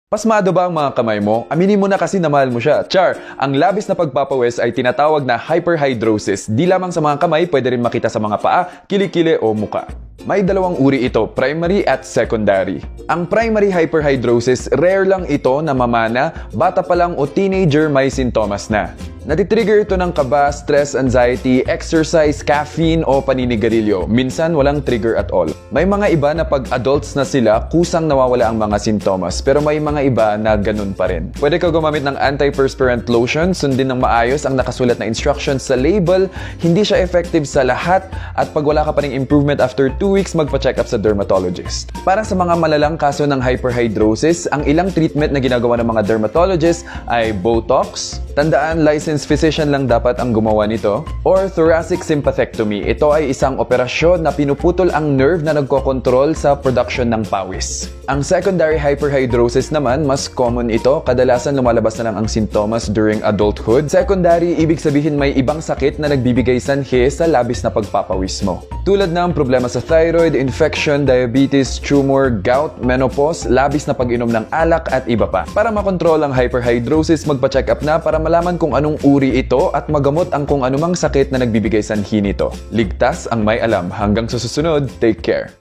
Pasmado ba ang mga kamay mo? Aminin mo na kasi na mahal mo siya. Char, ang labis na pagpapawis ay tinatawag na hyperhidrosis. Di lamang sa mga kamay, pwede rin makita sa mga paa, kilikili o muka. May dalawang uri ito, primary at secondary. Ang primary hyperhidrosis, rare lang ito na mamana, bata pa lang o teenager may sintomas na. Natitrigger ito ng kaba, stress, anxiety, exercise, caffeine o paninigarilyo. Minsan walang trigger at all. May mga iba na pag adults na sila, kusang nawawala ang mga sintomas. Pero may mga iba na ganun pa rin. Pwede ka gumamit ng antiperspirant lotion, sundin ng maayos ang nakasulat na instructions sa label. Hindi siya effective sa lahat at pag wala ka pa ring improvement after 2 weeks, magpa-check up sa dermatologist. Para sa mga malalang kaso ng hyperhidrosis, ang ilang treatment na ginagawa ng mga dermatologist ay Botox, tandaan licensed physician lang dapat ang gumawa nito, or thoracic sympathectomy. Ito ay isang operasyon na pinuputol ang nerve na nagkokontrol sa production ng pawis. Ang secondary hyperhidrosis naman, mas common ito. Kadalasan lumalabas na lang ang sintomas during adulthood. Secondary, ibig sabihin may ibang sakit na nagbibigay sanhi sa labis na pagpapawis mo. Tulad ng problema sa thyroid, infection, diabetes, tumor, gout, menopause, labis na pag-inom ng alak at iba pa. Para makontrol ang hyperhidrosis, magpa-check up na para malaman kung anong uri ito at magamot ang kung anumang sakit na nagbibigay sanhi nito. Ligtas ang may alam. Hanggang sa susunod, take care.